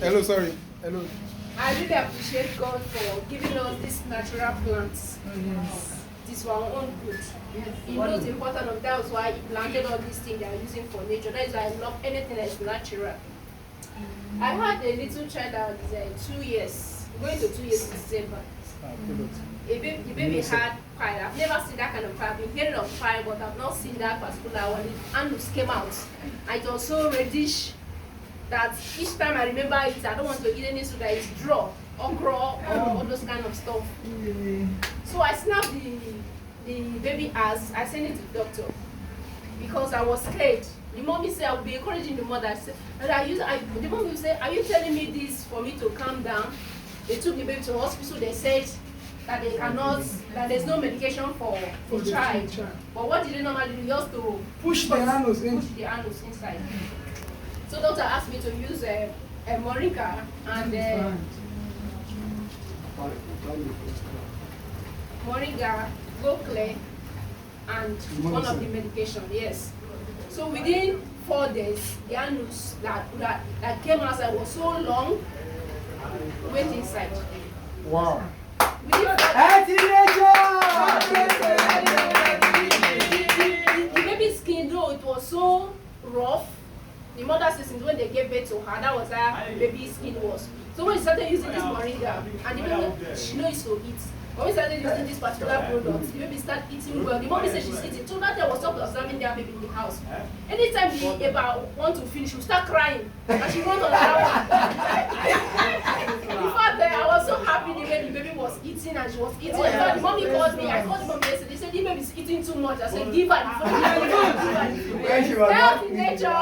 Hello, sorry. Hello. I really appreciate God for giving us these natural plants. This for our own good. He knows the importance of that. Was why He planted all these things they are using for nature. That is why I love anything that is natural. I had a little child that was 2 years, going to 2 years in December. The baby had cry. I've never seen that kind of cry. I've been hearing of cry, but I've not seen that particular one. The anus came out. And it was so reddish that each time I remember it, I don't want to eat any soup that is draw or raw or all those kind of stuff. So I snapped the baby as I sent it to the doctor because I was scared. The mommy said I would be encouraging the mother. The mommy would say, "Are you telling me this for me to calm down?" They took the baby to the hospital. They said that they cannot, that there's no medication for the child. But what did they normally do? Just to Push the anus inside. So doctor asked me to use a moringa and moringa, gokle, and one of the medication. Yes. So within 4 days, the anus that came outside was so long, went inside. Wow. The baby's skin, though it was so rough, the mother says when they gave birth to her, that was how the baby's skin was. So when she started using this moringa, and the baby, she knows to eat. When we started using this particular product, the baby started eating well. The mommy said she's eating. So that day was stopped observing their baby in the house. Anytime the Eba want to finish, she will start crying. And she went on that one. In fact, I was so happy the baby was eating and she was eating. So the mommy called me. I called the mommy yesterday. They said the baby is eating too much. I said, give her the food. Health in nature.